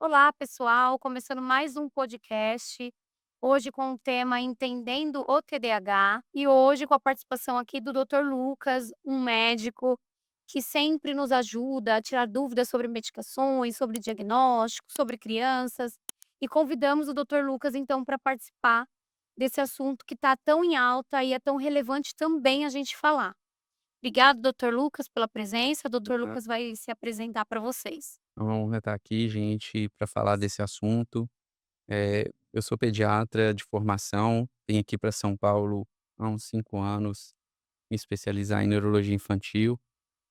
Olá, pessoal, começando mais um podcast. Hoje com o tema Entendendo o TDAH e hoje com a participação aqui do Dr. Lucas, um médico que sempre nos ajuda a tirar dúvidas sobre medicações, sobre diagnóstico, sobre crianças. E convidamos o Dr. Lucas então para participar desse assunto que está tão em alta e é tão relevante também a gente falar. Obrigado, Dr. Lucas, pela presença. O Dr. Ah, Lucas vai se apresentar para vocês. é uma honra estar aqui, gente, para falar desse assunto. Eu sou pediatra de formação, vim aqui para São Paulo há uns 5 anos me especializar em neurologia infantil.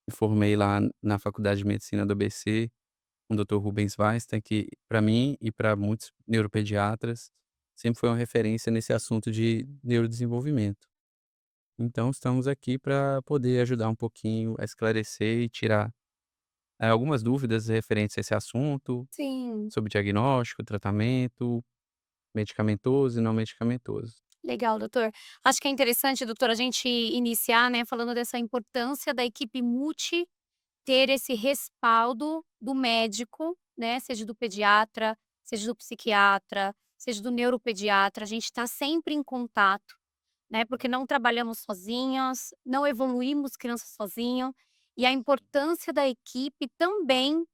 Me formei lá na Faculdade de Medicina do ABC, com o Dr. Rubens Weinstein, que para mim e para muitos neuropediatras sempre foi uma referência nesse assunto de neurodesenvolvimento. Então estamos aqui para poder ajudar um pouquinho a esclarecer e tirar, algumas dúvidas referentes a esse assunto. Sim. Sobre diagnóstico, tratamento, medicamentoso e não medicamentoso. Legal, doutor. Acho que é interessante, doutor, a gente iniciar, né, falando dessa importância da equipe multi ter esse respaldo do médico, né, seja do pediatra, seja do psiquiatra, seja do neuropediatra. A gente está sempre em contato, né, porque não trabalhamos sozinhos, não evoluímos crianças sozinhos. E a importância da equipe também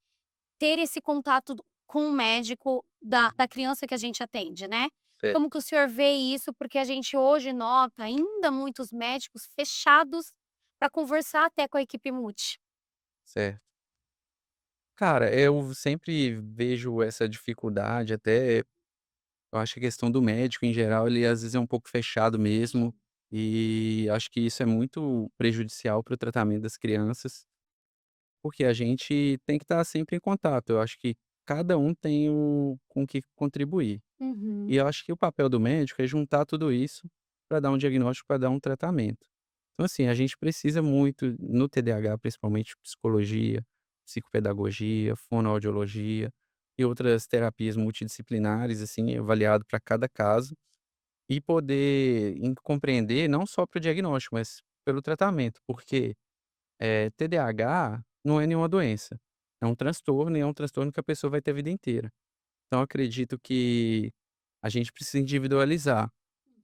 ter esse contato com o médico da criança que a gente atende, né. É. Como que o senhor vê isso? Porque a gente hoje nota ainda muitos médicos fechados para conversar até com a equipe multi. Certo. Cara, eu sempre vejo essa dificuldade, até eu acho que a questão do médico em geral, ele às vezes é um pouco fechado mesmo, e acho que isso é muito prejudicial para o tratamento das crianças, porque a gente tem que estar sempre em contato. Eu acho que cada um tem com o que contribuir. E Uhum. eu acho que o papel do médico é juntar tudo isso para dar um diagnóstico, para dar um tratamento. Então, assim, a gente precisa muito, no TDAH, principalmente psicologia, psicopedagogia, fonoaudiologia e outras terapias multidisciplinares, assim, avaliado para cada caso, e poder compreender não só para o diagnóstico, mas pelo tratamento, porque TDAH não é nenhuma doença, é um transtorno e é um transtorno que a pessoa vai ter a vida inteira. Então, eu acredito que a gente precisa individualizar.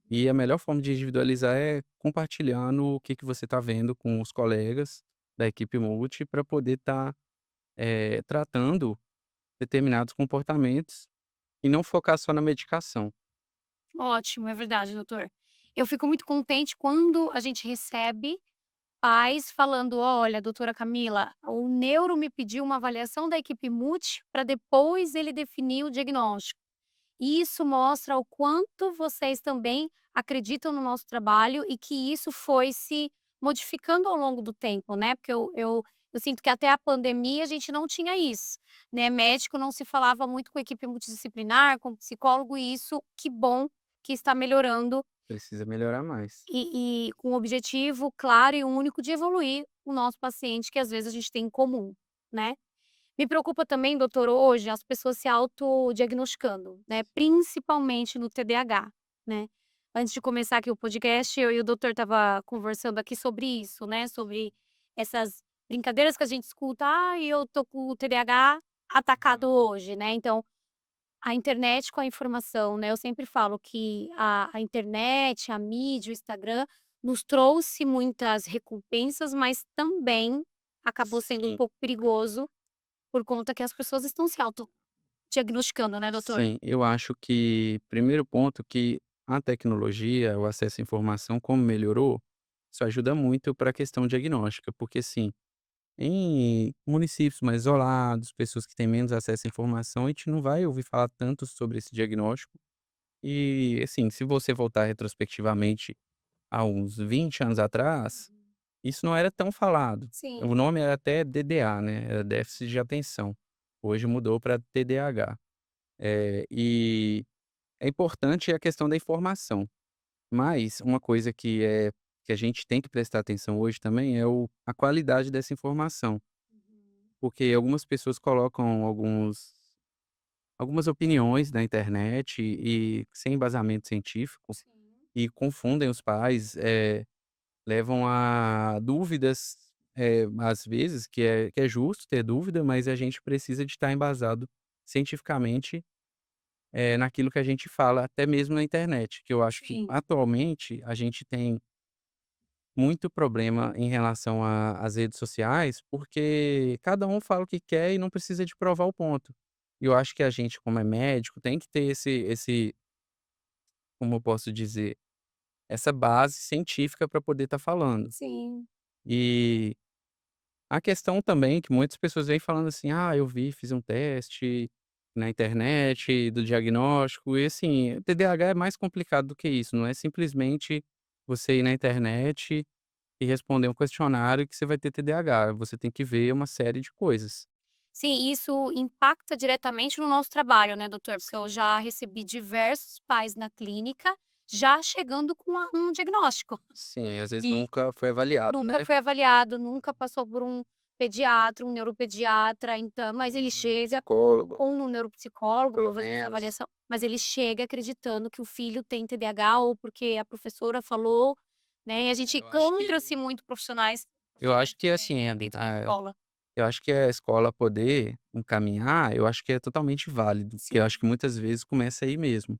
E a melhor forma de individualizar é compartilhando o que você está vendo com os colegas da equipe multi para poder estar, tratando determinados comportamentos e não focar só na medicação. Ótimo, é verdade, doutor. Eu fico muito contente quando a gente recebe pais falando: "Olha, doutora Camila, o neuro me pediu uma avaliação da equipe multi para depois ele definir o diagnóstico". E isso mostra o quanto vocês também acreditam no nosso trabalho e que isso foi se modificando ao longo do tempo, né, porque eu sinto que até a pandemia a gente não tinha isso, né, médico não se falava muito com equipe multidisciplinar, com psicólogo e isso, que bom que está melhorando Precisa melhorar mais. e com o objetivo claro e único de evoluir o nosso paciente que às vezes a gente tem em comum, né. Me preocupa também, doutor, hoje as pessoas se autodiagnosticando, né, principalmente no TDAH, né. Antes de começar aqui o podcast, eu e o doutor estava conversando aqui sobre isso, né, sobre essas brincadeiras que a gente escuta: "Ai, eu tô com o TDAH atacado hoje", né. Então, a internet com a informação, né, eu sempre falo que a internet, a mídia, o Instagram, nos trouxe muitas recompensas, mas também acabou sendo um Sim. pouco perigoso por conta que as pessoas estão se autodiagnosticando, né, doutor? Sim, eu acho que primeiro ponto que a tecnologia, o acesso à informação, como melhorou, isso ajuda muito para a questão diagnóstica, porque assim, em municípios mais isolados, pessoas que têm menos acesso à informação, a gente não vai ouvir falar tanto sobre esse diagnóstico. E, assim, se você voltar retrospectivamente a uns 20 anos atrás, isso não era tão falado. Sim. O nome era até DDA, né, era déficit de atenção. Hoje mudou para TDAH. E é importante a questão da informação, mas uma coisa que a gente tem que prestar atenção hoje também é a qualidade dessa informação, Uhum. porque algumas pessoas colocam algumas opiniões na internet e sem embasamento científico Sim. e confundem os pais, levam a dúvidas, às vezes, que é justo ter dúvida, mas a gente precisa de estar embasado cientificamente, naquilo que a gente fala, até mesmo na internet, que eu acho que Sim. atualmente a gente tem muito problema em relação às redes sociais, porque cada um fala o que quer e não precisa de provar o ponto. E eu acho que a gente, como é médico, tem que ter esse, como eu posso dizer, essa base científica para poder estar falando. Sim. E a questão também que muitas pessoas vêm falando assim: "Ah, eu vi, fiz um teste na internet do diagnóstico", e assim, o TDAH é mais complicado do que isso, não é simplesmente você ir na internet e responder um questionário que você vai ter TDAH, você tem que ver uma série de coisas. Sim, isso impacta diretamente no nosso trabalho, né, doutor? Porque eu já recebi diversos pais na clínica, já chegando com um diagnóstico. Sim, às vezes E nunca foi avaliado, nunca né. foi avaliado, nunca passou por um pediatra, um neuropediatra, então mas ele chega Psicólogo, ou no neuropsicólogo pelo pra fazer essa menos. avaliação, mas ele chega acreditando que o filho tem TDAH ou porque a professora falou, né, e a gente Eu acho encontra-se que muito profissionais eu profissionais acho que diferentes assim, dentro da escola. eu acho que a escola poder encaminhar, eu acho que é totalmente válido, porque eu Sim, acho que muitas vezes começa aí mesmo.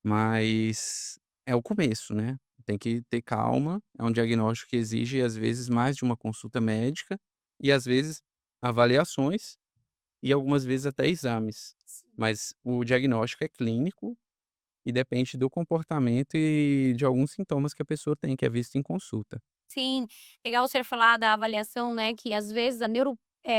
Mas é o começo, né. Tem que ter calma, é um diagnóstico que exige, às vezes, mais de uma consulta médica e, às vezes, avaliações e algumas vezes até exames. sim. Mas o diagnóstico é clínico e depende do comportamento e de alguns sintomas que a pessoa tem, que é visto em consulta. Sim, legal você falar da avaliação, né, que às vezes a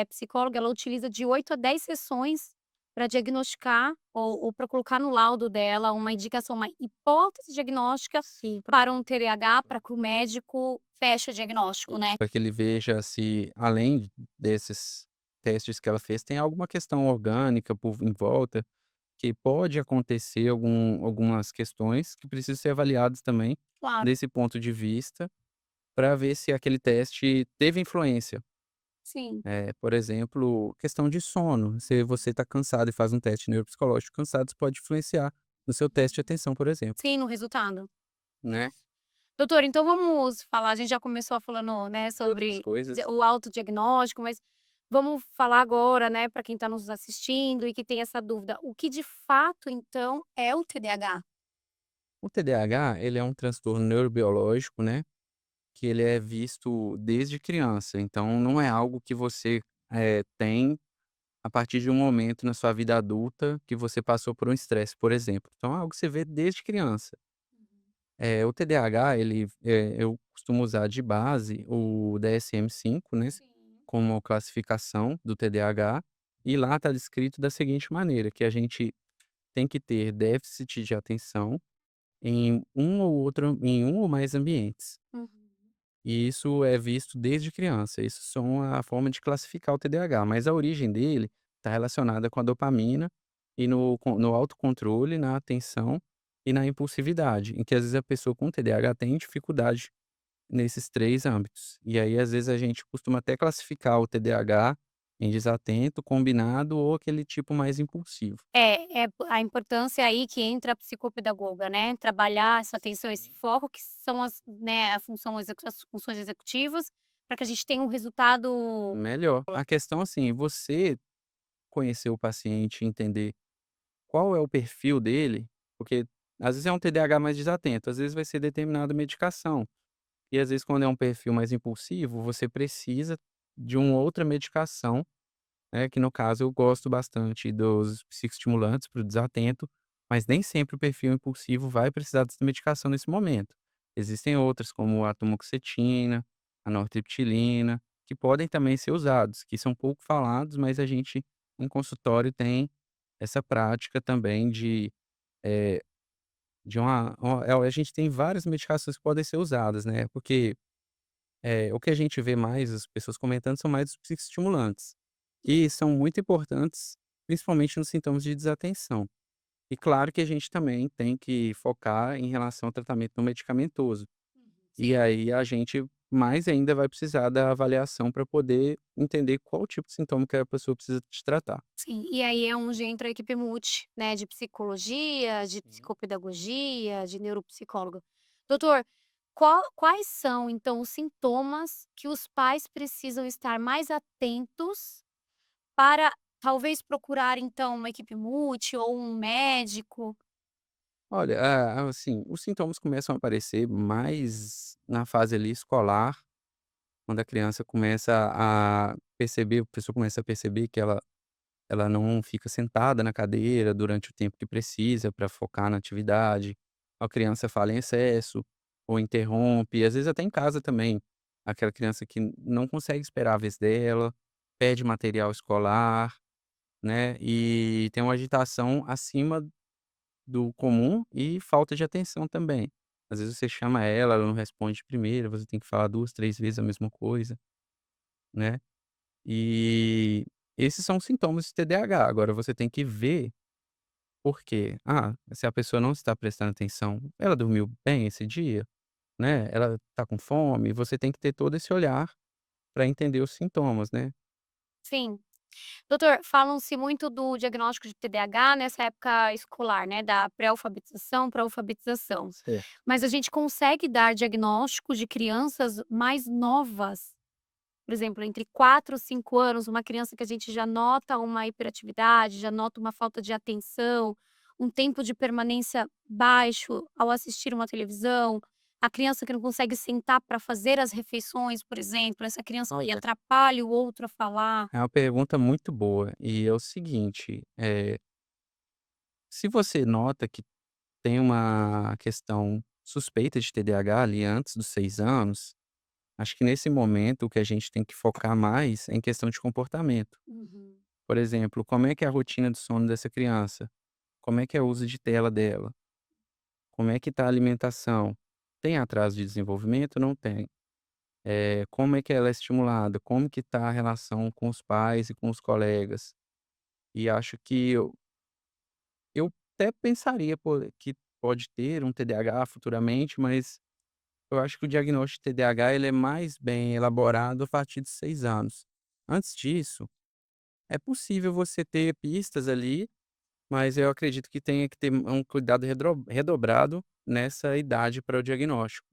psicóloga, ela utiliza de 8 a 10 sessões para diagnosticar ou pra colocar no laudo dela uma indicação, uma hipótese diagnóstica Sim. para um TDAH, para que o médico feche o diagnóstico, né. Para que ele veja se, além desses testes que ela fez, tem alguma questão orgânica por em volta, que pode acontecer algumas questões que precisam ser avaliadas também, Claro, desse ponto de vista, para ver se aquele teste teve influência. sim. Por exemplo, questão de sono, se você está cansado e faz um teste neuropsicológico, cansado, isso pode influenciar no seu teste de atenção, por exemplo, Sim, no resultado. né. Doutor, então vamos falar, a gente já começou falando, né, Outras sobre coisas. o autodiagnóstico, mas vamos falar agora, né, para quem está nos assistindo e que tem essa dúvida, o que de fato então é o TDAH? O TDAH, ele é um transtorno neurobiológico, né, que ele é visto desde criança, então não é algo que você, tem a partir de um momento na sua vida adulta que você passou por um estresse, por exemplo. Então é algo que você vê desde criança. O TDAH ele, eu costumo usar de base o DSM-5, né, Sim. como classificação do TDAH, e lá está descrito da seguinte maneira, que a gente tem que ter déficit de atenção em um ou mais ambientes. Uhum. E isso é visto desde criança, isso são a forma de classificar o TDAH, mas a origem dele está relacionada com a dopamina e no autocontrole, na atenção e na impulsividade, em que às vezes a pessoa com TDAH tem dificuldade nesses 3 âmbitos. E aí, às vezes, a gente costuma até classificar o TDAH em desatento, combinado ou aquele tipo mais impulsivo. É a importância aí que entra a psicopedagoga, né, trabalhar essa atenção, esse foco que são as funções executivas, para que a gente tenha um resultado. Melhor. A questão, assim, você conhecer o paciente e entender qual é o perfil dele, porque às vezes é um TDAH mais desatento, às vezes vai ser determinada medicação. E às vezes quando é um perfil mais impulsivo, você precisa de uma outra medicação, né, que no caso eu gosto bastante dos psicoestimulantes para o desatento, mas nem sempre o perfil impulsivo vai precisar dessa medicação nesse momento. Existem outras como a atomoxetina, a nortriptilina, que podem também ser usados, que são pouco falados, mas a gente em consultório tem essa prática também eh, a gente tem várias medicações que podem ser usadas, né, porque, o que a gente vê mais as pessoas comentando são mais os psicoestimulantes, que são muito importantes, principalmente nos sintomas de desatenção. E claro que a gente também tem que focar em relação ao tratamento não medicamentoso. E Sim. aí a gente mais ainda vai precisar da avaliação para poder entender qual tipo de sintoma que a pessoa precisa te tratar. Sim, e aí é onde entra a equipe multi, né, de psicologia, de Sim. psicopedagogia, de neuropsicólogo. Doutor, quais são então os sintomas que os pais precisam estar mais atentos para Talvez procurar então uma equipe multi ou um médico? Olha, assim, os sintomas começam a aparecer mais na fase ali escolar, quando a criança começa a perceber, a pessoa começa a perceber que ela não fica sentada na cadeira durante o tempo que precisa para focar na atividade, a criança fala em excesso ou interrompe, às vezes até em casa também, aquela criança que não consegue esperar a vez dela, pede material escolar, né, e tem uma agitação acima do comum e falta de atenção também. Às vezes você chama ela, ela não responde primeiro, você tem que falar 2, 3 vezes a mesma coisa, né. E esses são os sintomas de TDAH. Agora você tem que ver por quê. Ah, se a pessoa não está prestando atenção, ela dormiu bem esse dia, né, ela está com fome, você tem que ter todo esse olhar para entender os sintomas, né. Sim. Doutor, falam-se muito do diagnóstico de TDAH nessa época escolar, né, da pré-alfabetização para a alfabetização. Certo. Mas a gente consegue dar diagnósticos de crianças mais novas, por exemplo, entre 4 e 5 anos, uma criança que a gente já nota uma hiperatividade, já nota uma falta de atenção, um tempo de permanência baixo ao assistir uma televisão, a criança que não consegue sentar para fazer as refeições, por exemplo, essa criança que Olha, atrapalha o outro a falar. é uma pergunta muito boa e é o seguinte, se você nota que tem uma questão suspeita de TDAH ali antes dos 6 anos, acho que nesse momento o que a gente tem que focar mais é em questão de comportamento. Uhum. Por exemplo, como é que é a rotina de sono dessa criança? Como é que é o uso de tela dela? Como é que tá a alimentação? Tem atraso de desenvolvimento? Não tem. Como é que ela é estimulada? Como que tá a relação com os pais e com os colegas? E acho que eu até pensaria, pô, que pode ter um TDAH futuramente, mas eu acho que o diagnóstico de TDAH ele é mais bem elaborado a partir de 6 anos. Antes disso, é possível você ter pistas ali, mas eu acredito que tenha que ter um cuidado redobrado nessa idade para o diagnóstico.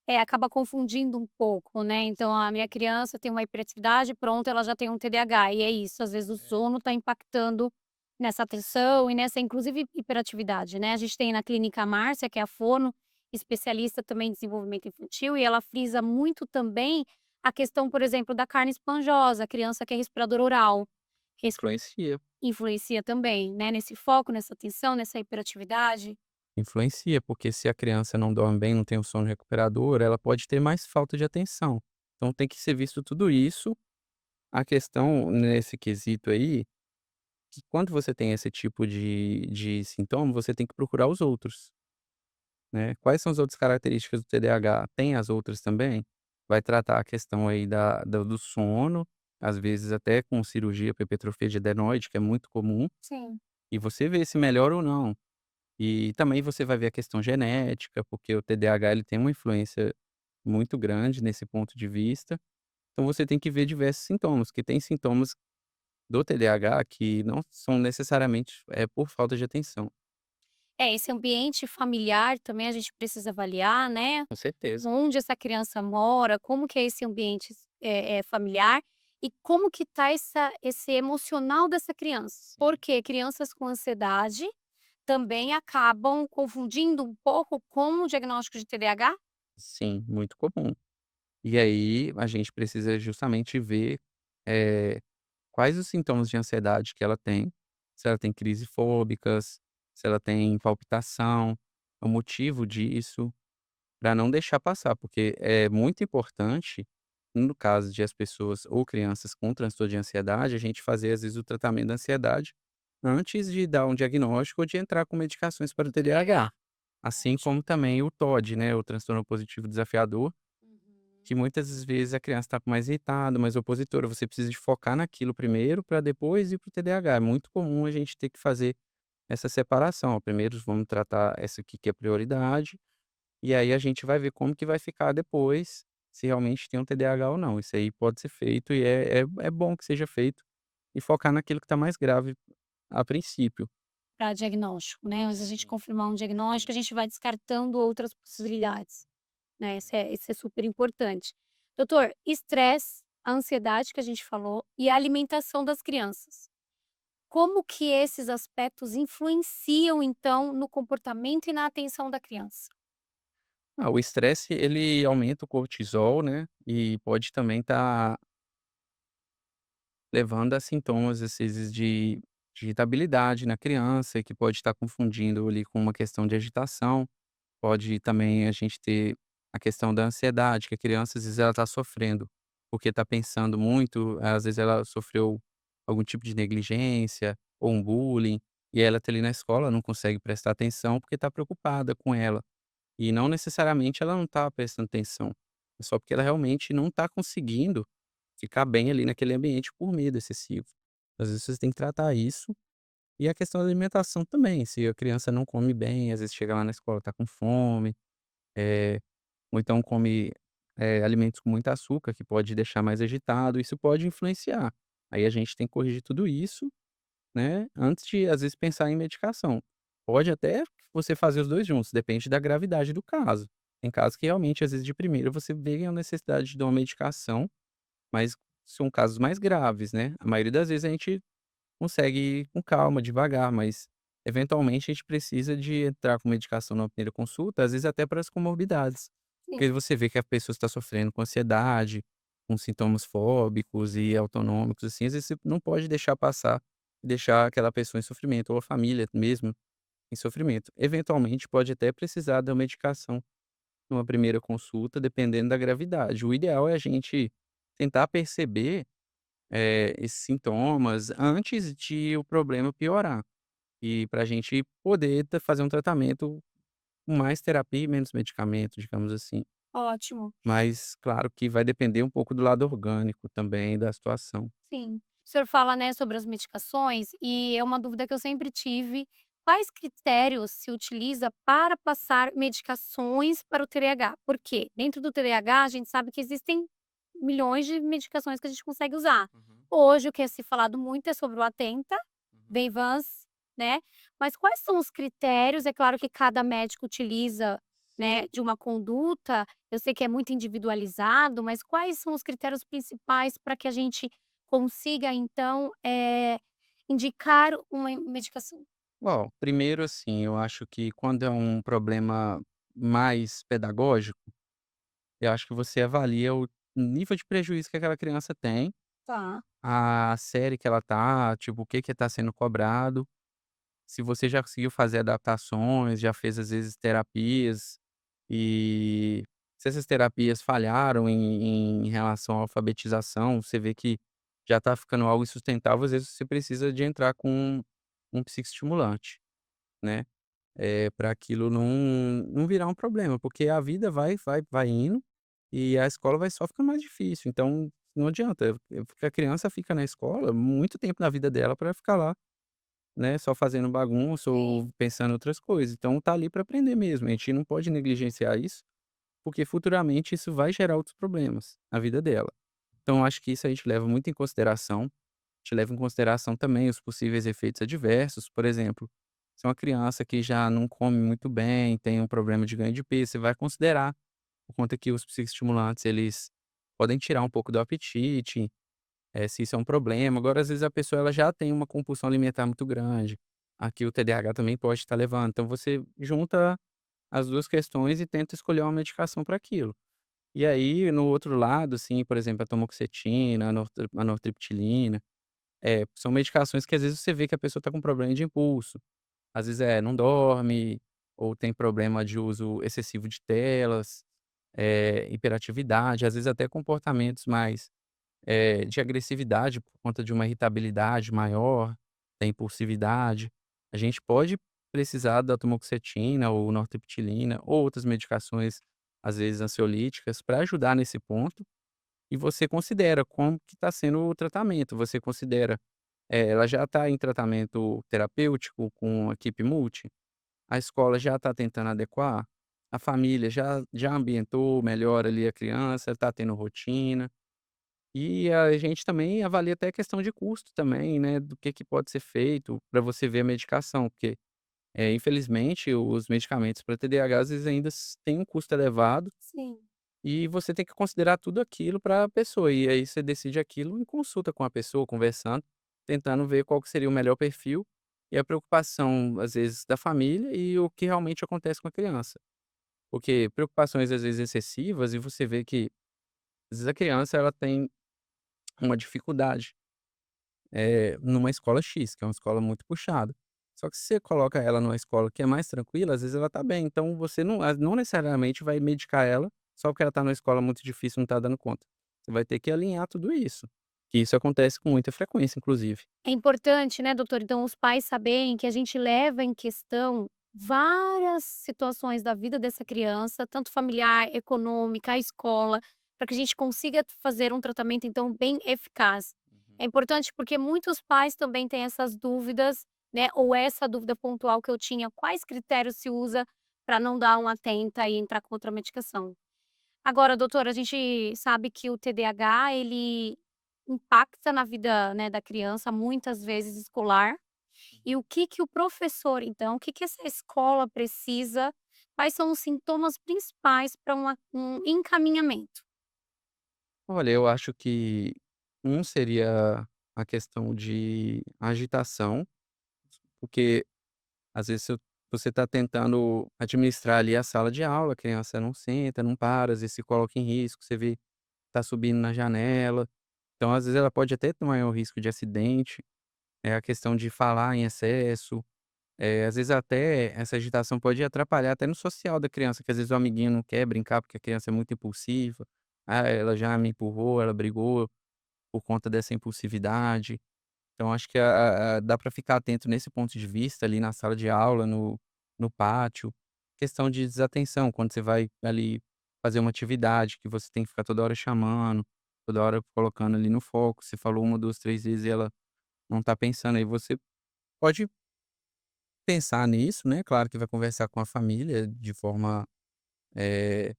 É, acaba confundindo um pouco, né, então a minha criança tem uma hiperatividade, pronto, ela já tem um TDAH, e é isso, às vezes o sono está impactando nessa atenção e nessa inclusive hiperatividade, né. A gente tem na clínica a Márcia, que é a fono, especialista também em desenvolvimento infantil, e ela frisa muito também a questão, por exemplo, da carne esponjosa, a criança que é respirador oral, res Influencia, influencia também, né, nesse foco, nessa atenção, nessa hiperatividade. influencia, porque se a criança não dorme bem, não tem um sono recuperador, ela pode ter mais falta de atenção. Então tem que ser visto tudo isso. A questão nesse quesito aí, que quando você tem esse tipo de sintoma, você tem que procurar os outros, né. Quais são as outras características do TDAH? Tem as outras também? Vai tratar a questão aí do sono, às vezes até com cirurgia para hipertrofia de adenoide, que é muito comum, Sim. e você vê se melhora ou não. E também você vai ver a questão genética, porque o TDAH ele tem uma influência muito grande nesse ponto de vista. Então você tem que ver diversos sintomas, que tem sintomas do TDAH que não são necessariamente, por falta de atenção. É, esse ambiente familiar também a gente precisa avaliar, né. Com certeza. Onde essa criança mora, como que é esse ambiente familiar e como que tá esse emocional dessa criança. Porque crianças com ansiedade também acabam confundindo um pouco com o diagnóstico de TDAH? Sim, muito comum. E aí a gente precisa justamente ver, eh, quais os sintomas de ansiedade que ela tem, se ela tem crise fóbicas, se ela tem palpitação, o motivo disso. Para não deixar passar, porque é muito importante, no caso de as pessoas ou crianças com transtorno de ansiedade, a gente fazer, às vezes, o tratamento da ansiedade antes de dar um diagnóstico ou de entrar com medicações para o TDAH. Assim como também o TOD, né, o transtorno positivo desafiador, Uhum. que muitas vezes a criança está mais irritada, mais opositora. Você precisa de focar naquilo primeiro para depois ir para o TDAH. É muito comum a gente ter que fazer essa separação. Ó, primeiro vamos tratar essa aqui que é prioridade, e aí a gente vai ver como que vai ficar depois, se realmente tem um TDAH ou não. Isso aí pode ser feito e é bom que seja feito, e focar naquilo que está mais grave a princípio. Para diagnóstico, né, mas a gente Sim. confirmar um diagnóstico, a gente vai descartando outras possibilidades, né, isso é super importante. Doutor, estresse, a ansiedade que a gente falou e a alimentação das crianças. como que esses aspectos influenciam, então, no comportamento e na atenção da criança? O estresse ele aumenta o cortisol, né, e pode também estar levando a sintomas, às vezes, de irritabilidade na criança, que pode estar confundindo ali com uma questão de agitação. Pode também a gente ter a questão da ansiedade, que a criança, às vezes, ela está sofrendo, porque está pensando muito, às vezes ela sofreu algum tipo de negligência ou um bullying, e ela tá ali na escola, não consegue prestar atenção porque está preocupada com ela. E não necessariamente ela não está prestando atenção, é só porque ela realmente não está conseguindo ficar bem ali naquele ambiente por medo excessivo. Às vezes você tem que tratar isso, e a questão da alimentação também, se a criança não come bem, às vezes chega lá na escola, tá com fome, eh, ou então come, alimentos com muito açúcar, que pode deixar mais agitado, isso pode influenciar. Aí a gente tem que corrigir tudo isso, né, antes de, às vezes, pensar em medicação. Pode até você fazer os 2 juntos, depende da gravidade do caso. Tem casos que realmente, às vezes, de primeira você vê a necessidade de uma medicação, mas são casos mais graves, né. A maioria das vezes a gente consegue ir com calma, devagar, mas eventualmente a gente precisa de entrar com medicação na primeira consulta, às vezes até para as comorbidades. Sim. Porque você vê que a pessoa está sofrendo com ansiedade, com sintomas fóbicos e autonômicos, assim, às vezes você não pode deixar passar e deixar aquela pessoa em sofrimento, ou a família mesmo em sofrimento. Eventualmente pode até precisar da medicação numa primeira consulta, dependendo da gravidade. O ideal é a gente tentar perceber esses sintomas antes de o problema piorar. E para a gente poder fazer um tratamento com mais terapia e menos medicamento, digamos assim. Ótimo. Mas claro que vai depender um pouco do lado orgânico também da situação. Sim. O senhor fala, né, sobre as medicações e é uma dúvida que eu sempre tive. Quais critérios se utiliza para passar medicações para o TDAH? Porque dentro do TDAH a gente sabe que existem milhões de medicações que a gente consegue usar. Uhum, Hoje o que é se falado muito é sobre o Atenta, uhum. Venvance, né? Mas quais são os critérios? É claro que cada médico utiliza, né, de uma conduta. Eu sei que é muito individualizado, mas quais são os critérios principais para que a gente consiga então, indicar uma medicação. Bom, primeiro assim, eu acho que quando é um problema mais pedagógico, eu acho que você avalia o nível de prejuízo que aquela criança tem, Tá. a série que ela tá, tipo, o que que tá sendo cobrado. Se você já conseguiu fazer adaptações, já fez às vezes terapias, e se essas terapias falharam em relação à alfabetização, você vê que já está ficando algo insustentável, às vezes você precisa de entrar com um psicoestimulante, né, pra aquilo não virar um problema, porque a vida vai indo, e a escola vai só ficando mais difícil, então não adianta, porque a criança fica na escola muito tempo na vida dela para ficar lá, né, só fazendo bagunça Sim. ou pensando em outras coisas. Então tá ali para aprender mesmo, a gente não pode negligenciar isso, porque futuramente isso vai gerar outros problemas na vida dela. Então acho que isso a gente leva muito em consideração, a gente leva em consideração também os possíveis efeitos adversos, por exemplo, se é uma criança que já não come muito bem, tem um problema de ganho de peso, você vai considerar, por conta que os psicoestimulantes eles podem tirar um pouco do apetite, se isso é um problema. Agora, às vezes, a pessoa ela já tem uma compulsão alimentar muito grande. Aqui o TDAH também pode estar levando. Então você junta as 2 questões e tenta escolher uma medicação para aquilo. E aí, no outro lado, assim, por exemplo, a tamoxetina, a nortriptilina, são medicações que às vezes você vê que a pessoa está com problema de impulso. Às vezes, não dorme, ou tem problema de uso excessivo de telas, hiperatividade, às vezes até comportamentos mais de agressividade por conta de uma irritabilidade maior, da impulsividade, a gente pode precisar da tamoxetina ou nortriptilina ou outras medicações, às vezes ansiolíticas, para ajudar nesse ponto. E você considera como que está sendo o tratamento, você considera, ela já está em tratamento terapêutico com a equipe multi? A escola já está tentando adequar? A família já ambientou melhor ali a criança, está tendo rotina? E a gente também avalia até a questão de custo também, né, do que pode ser feito para você ver a medicação, porque, infelizmente os medicamentos para TDAH às vezes ainda têm um custo elevado, Sim. e você tem que considerar tudo aquilo para a pessoa, e aí você decide aquilo em consulta com a pessoa, conversando. tentando ver qual que seria o melhor perfil e a preocupação, às vezes, da família e o que realmente acontece com a criança. Porque preocupações, às vezes, excessivas e você vê que, às vezes, a criança ela tem uma dificuldade, numa escola X, que é uma escola muito puxada. Só que se você coloca ela numa escola que é mais tranquila, às vezes ela tá bem, então você não necessariamente vai medicar ela, só porque ela tá numa escola muito difícil e não tá dando conta. Você vai ter que alinhar tudo isso, que isso acontece com muita frequência inclusive. É importante, né, doutor, então os pais saberem que a gente leva em questão várias situações da vida dessa criança, tanto familiar, econômica, a escola, para que a gente consiga fazer um tratamento, então, bem eficaz. É importante porque muitos pais também têm essas dúvidas, né, ou essa dúvida pontual que eu tinha, quais critérios se usa para não dar uma atenta e entrar com outra medicação. Agora, doutora, a gente sabe que o TDAH ele impacta na vida, né, da criança, muitas vezes escolar. E o que que o professor, então, o que que essa escola precisa? Quais são os sintomas principais para um encaminhamento? Olha, eu acho que um seria a questão de agitação, porque às vezes você está tentando administrar ali a sala de aula, a criança não senta, não para, às vezes se coloca em risco, você vê, tá subindo na janela, então às vezes ela pode até tomar o risco de acidente, é a questão de falar em excesso, às vezes até essa agitação pode atrapalhar até no social da criança, que às vezes o amiguinho não quer brincar porque a criança é muito impulsiva, "Ah, ela já me empurrou, ela brigou por conta dessa impulsividade". Então acho que dá para ficar atento nesse ponto de vista ali na sala de aula, no pátio. Questão de desatenção, quando você vai ali fazer uma atividade que você tem que ficar toda hora chamando, toda hora colocando ali no foco, você falou uma 2 3 vezes e ela não tá pensando, aí você pode pensar nisso, né, claro que vai conversar com a família de forma, eh,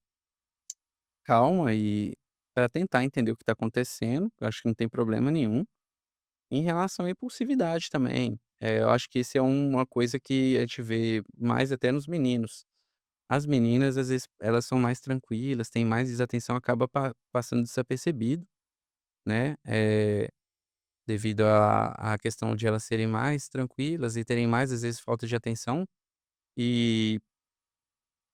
calma e para tentar entender o que está acontecendo, eu acho que não tem problema nenhum. Em relação à impulsividade também, eu acho que esse é uma coisa que a gente vê mais até nos meninos. As meninas, às vezes, elas são mais tranquilas, têm mais desatenção, acaba passando desapercebido, né, devido à questão de elas serem mais tranquilas e terem mais, às vezes, falta de atenção. E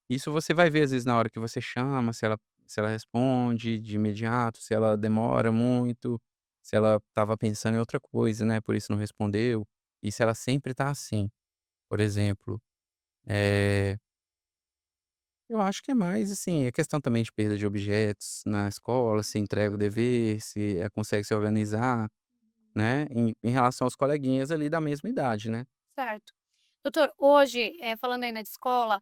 isso você vai ver, às vezes, na hora que você chama, se ela responde de imediato, se ela demora muito, se ela estava pensando em outra coisa, né, por isso não respondeu, e se ela sempre tá assim. Por exemplo, eh, eu acho que é mais, assim, a questão também de perda de objetos na escola, se entrega o dever, se, consegue se organizar, né, em relação aos coleguinhas ali da mesma idade, né. Certo. Doutor, hoje, falando aí na escola,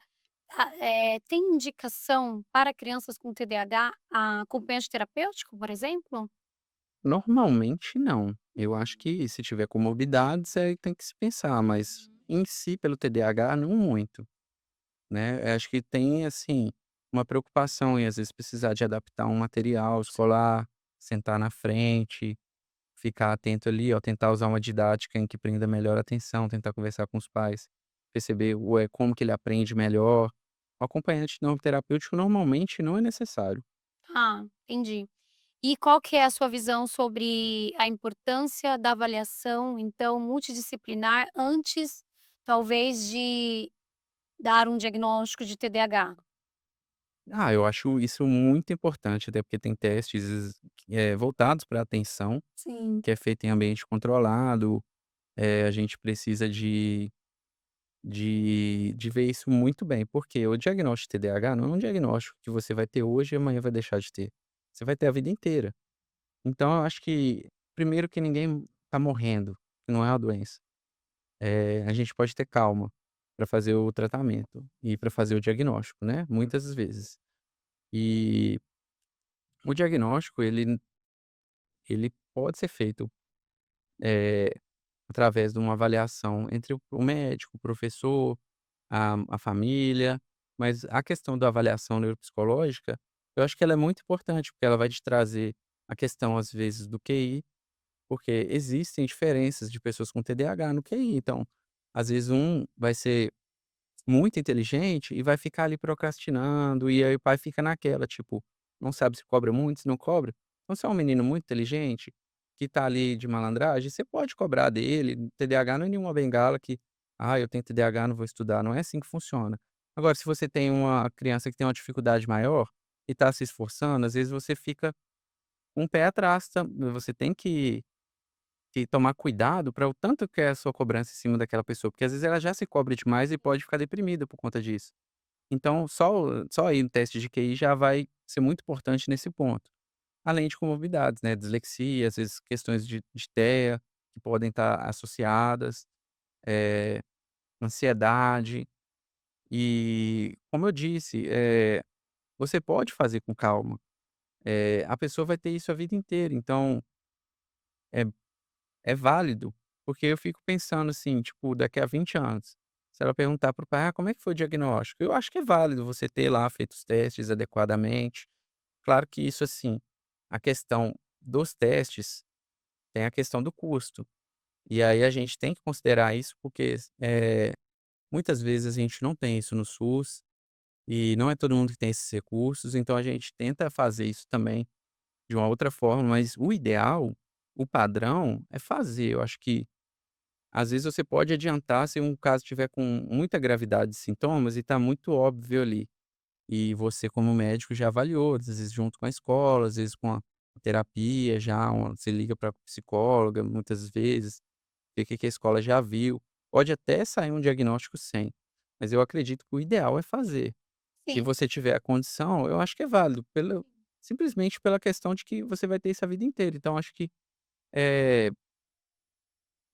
tem indicação para crianças com TDAH a acompanhante terapêutico, por exemplo? Normalmente não. Eu acho que se tiver comorbidades, aí tem que se pensar, mas em si pelo TDAH não muito, né. Acho que tem, assim, uma preocupação em às vezes precisar de adaptar um material escolar, sentar na frente, ficar atento ali, ó, tentar usar uma didática em que prenda melhor a atenção, tentar conversar com os pais, perceber como que ele aprende melhor. O acompanhante não terapêutico normalmente não é necessário. Ah, entendi. E qual que é a sua visão sobre a importância da avaliação, então, multidisciplinar antes, talvez, de dar um diagnóstico de TDAH? Ah, eu acho isso muito importante, até porque tem testes, voltados para atenção, Sim. que é feito em ambiente controlado, a gente precisa de ver isso muito bem, porque o diagnóstico de TDAH não é um diagnóstico que você vai ter hoje e amanhã vai deixar de ter. Você vai ter a vida inteira. Então eu acho que, primeiro que ninguém tá morrendo, que não é uma doença. A gente pode ter calma para fazer o tratamento e para fazer o diagnóstico, né, muitas vezes. E o diagnóstico ele pode ser feito, eh, através de uma avaliação entre o médico, o professor, a família, mas a questão da avaliação neuropsicológica, eu acho que ela é muito importante, porque ela vai te trazer a questão, às vezes, do QI, porque existem diferenças de pessoas com TDAH no QI, então, às vezes um vai ser muito inteligente e vai ficar ali procrastinando, e aí o pai fica naquela, tipo, não sabe se cobra muito, se não cobra. Então, se é um menino muito inteligente, que tá ali de malandragem, você pode cobrar dele. TDAH não é nenhuma bengala que: "Ah, eu tenho TDAH, não vou estudar", não é assim que funciona. Agora, se você tem uma criança que tem uma dificuldade maior e tá se esforçando, às vezes você fica com um pé atrás, você tem que tomar cuidado para o tanto que é a sua cobrança em cima daquela pessoa, porque às vezes ela já se cobra demais e pode ficar deprimida por conta disso. Então só aí no teste de QI já vai ser muito importante nesse ponto. Além de comorbidades, né, dislexia, às vezes questões de TEA, que podem estar associadas, eh, ansiedade e, como eu disse, você pode fazer com calma, a pessoa vai ter isso a vida inteira, então é é válido, porque eu fico pensando assim, tipo, daqui a 20 anos, se ela perguntar para o pai: "Ah, como é que foi o diagnóstico?", eu acho que é válido você ter lá feito os testes adequadamente. Claro que isso, assim, a questão dos testes tem a questão do custo. E aí a gente tem que considerar isso, porque, muitas vezes a gente não tem isso no SUS, e não é todo mundo que tem esses recursos, então a gente tenta fazer isso também de uma outra forma, mas o ideal, o padrão é fazer. Eu acho que, às vezes, você pode adiantar se um caso tiver com muita gravidade de sintomas e está muito óbvio ali. E você, como médico, já avaliou, às vezes junto com a escola, às vezes com a terapia já, você liga para psicóloga muitas vezes, ver o que que a escola já viu. Pode até sair um diagnóstico sem, mas eu acredito que o ideal é fazer. Se Sim, você tiver a condição, eu acho que é válido, simplesmente pela questão de que você vai ter isso a vida inteira. Então acho que, eh,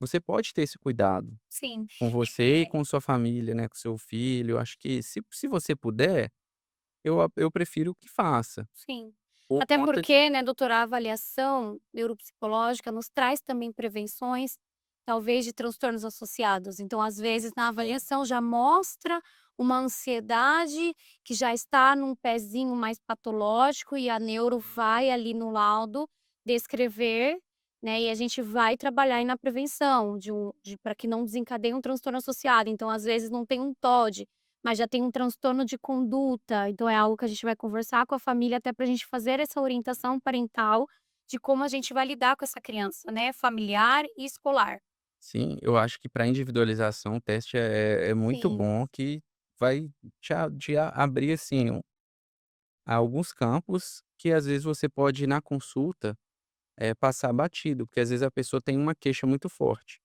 você pode ter esse cuidado sim, com você e com sua família, né, com seu filho. Eu acho que se você puder, eu prefiro que faça. sim. Por Até conta porque, né, doutora, a avaliação neuropsicológica nos traz também prevenções, talvez de transtornos associados. Então, às vezes, na avaliação já mostra uma ansiedade que já está num pezinho mais patológico e a neuro vai ali no laudo descrever, né, e a gente vai trabalhar aí na prevenção de para que não desencadeie um transtorno associado. Então, às vezes, não tem um TOD, mas já tem um transtorno de conduta, então é algo que a gente vai conversar com a família até para a gente fazer essa orientação parental de como a gente vai lidar com essa criança, né, familiar e escolar. sim, eu acho que para individualização o teste é muito Sim. bom, que vai abrir, assim, alguns campos que às vezes você pode ir na consulta, passar batido, porque às vezes a pessoa tem uma queixa muito forte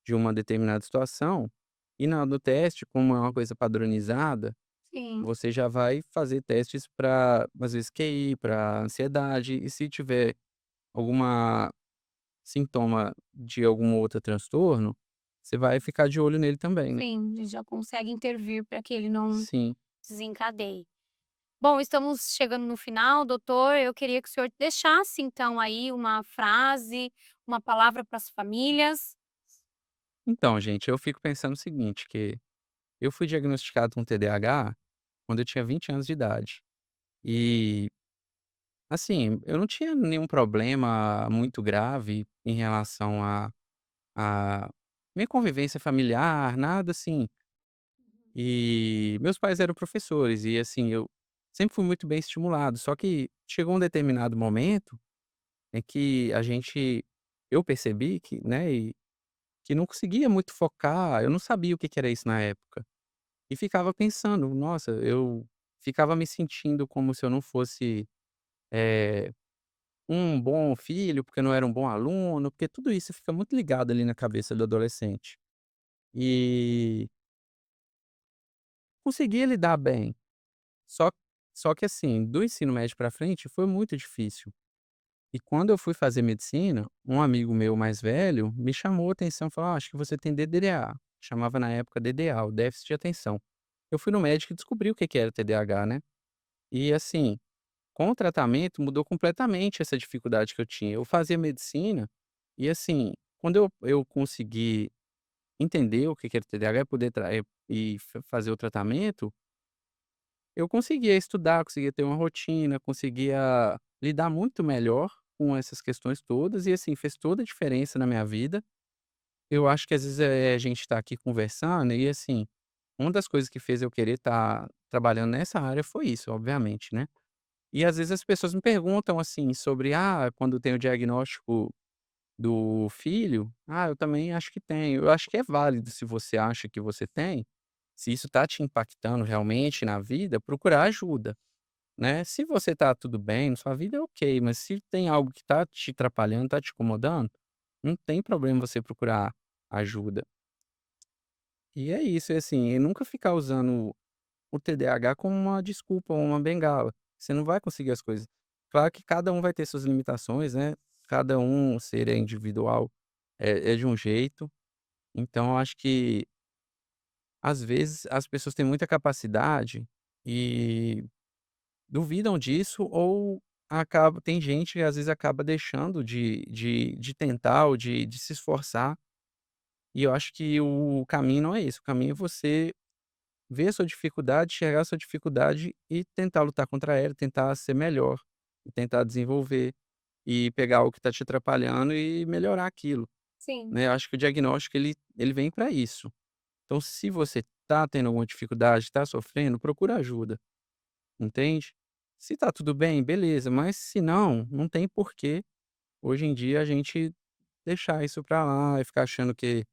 de uma determinada situação, e na no teste, como é uma coisa padronizada, Sim, você já vai fazer testes para, às vezes, QI, para ansiedade, e se tiver alguma sintoma de algum outro transtorno, você vai ficar de olho nele também, né. sim, a gente já consegue intervir para que ele não Sim. desencadeie. Bom, estamos chegando no final, doutor, eu queria que o senhor deixasse então aí uma frase, uma palavra para as famílias. Então, gente, eu fico pensando o seguinte, que eu fui diagnosticado com TDAH quando eu tinha 20 anos de idade. E, assim, eu não tinha nenhum problema muito grave em relação a minha convivência familiar, nada assim. E meus pais eram professores e, assim, eu sempre fui muito bem estimulado, só que chegou um determinado momento em que eu percebi que, né, que não conseguia muito focar, eu não sabia o que que era isso na época. E ficava pensando, nossa, eu ficava me sentindo como se eu não fosse, eh, um bom filho, porque eu não era um bom aluno, porque tudo isso fica muito ligado ali na cabeça do adolescente. E conseguia lidar bem, só só que assim, do ensino médio pra frente foi muito difícil. E quando eu fui fazer medicina, um amigo meu mais velho me chamou a atenção e falou: "Ah, acho que você tem DDA", chamava na época DDA, o déficit de atenção. Eu fui no médico e descobri o que que era TDAH, né. E assim, com o tratamento mudou completamente essa dificuldade que eu tinha. Eu fazia medicina e, assim, quando eu consegui entender o que que era TDAH e poder fazer o tratamento, eu conseguia estudar, conseguia ter uma rotina, conseguia lidar muito melhor com essas questões todas e, assim, fez toda a diferença na minha vida. Eu acho que às vezes, a gente tá aqui conversando e, assim, uma das coisas que fez eu querer estar trabalhando nessa área foi isso, obviamente, né. E às vezes as pessoas me perguntam, assim, sobre, quando tem o diagnóstico do filho, eu também acho que tenho. Eu acho que é válido se você acha que você tem, se isso tá te impactando realmente na vida, procurar ajuda, né. Se você tá tudo bem na sua vida, é ok, mas se tem algo que tá te atrapalhando, tá te incomodando, não tem problema você procurar ajuda. E é isso, e assim, e nunca ficar usando o TDAH como uma desculpa ou uma bengala. Você não vai conseguir as coisas. Claro que cada um vai ter suas limitações, né, cada um ser é individual, é de um jeito, então eu acho que, às vezes, as pessoas têm muita capacidade e duvidam disso ou acaba tem gente que às vezes acaba deixando de tentar ou de se esforçar, e eu acho que o caminho não é esse, o caminho é você ver a sua dificuldade, enxergar a sua dificuldade e tentar lutar contra ela, tentar ser melhor, e tentar desenvolver, e pegar o que está te atrapalhando e melhorar aquilo, Sim. né. Eu acho que o diagnóstico ele vem para isso. Então se você está tendo alguma dificuldade, está sofrendo, procura ajuda, entende. Se tá tudo bem, beleza, mas se não, não tem porquê, hoje em dia, a gente deixar isso pra lá e ficar achando que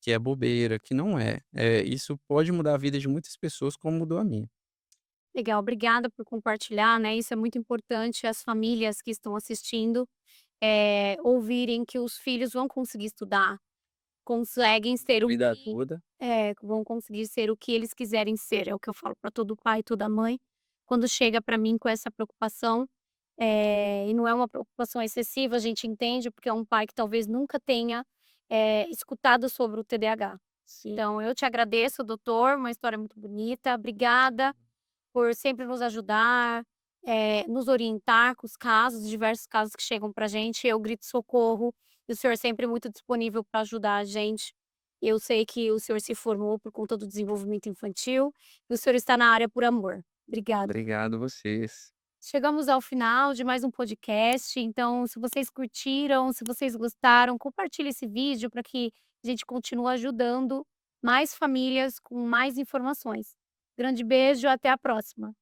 é bobeira, que não é. Isso pode mudar a vida de muitas pessoas como mudou a minha. Legal, obrigada por compartilhar, né, isso é muito importante as famílias que estão assistindo, ouvirem que os filhos vão conseguir estudar, conseguem ser o Vida que toda. vão conseguir ser o que eles quiserem ser, é o que eu falo para todo pai e toda mãe, quando chega para mim com essa preocupação, e não é uma preocupação excessiva, a gente entende, porque é um pai que talvez nunca tenha, escutado sobre o TDAH. Sim. Então eu te agradeço doutor, uma história muito bonita, obrigada por sempre nos ajudar, nos orientar com os casos, diversos casos que chegam pra gente, eu grito socorro, e o senhor sempre muito disponível para ajudar a gente. Eu sei que o senhor se formou por conta do desenvolvimento infantil, e o senhor está na área por amor. Obrigada. Obrigado vocês. Chegamos ao final de mais um podcast, então se vocês curtiram, se vocês gostaram, compartilhe esse vídeo para que a gente continue ajudando mais famílias com mais informações. Grande beijo, até a próxima.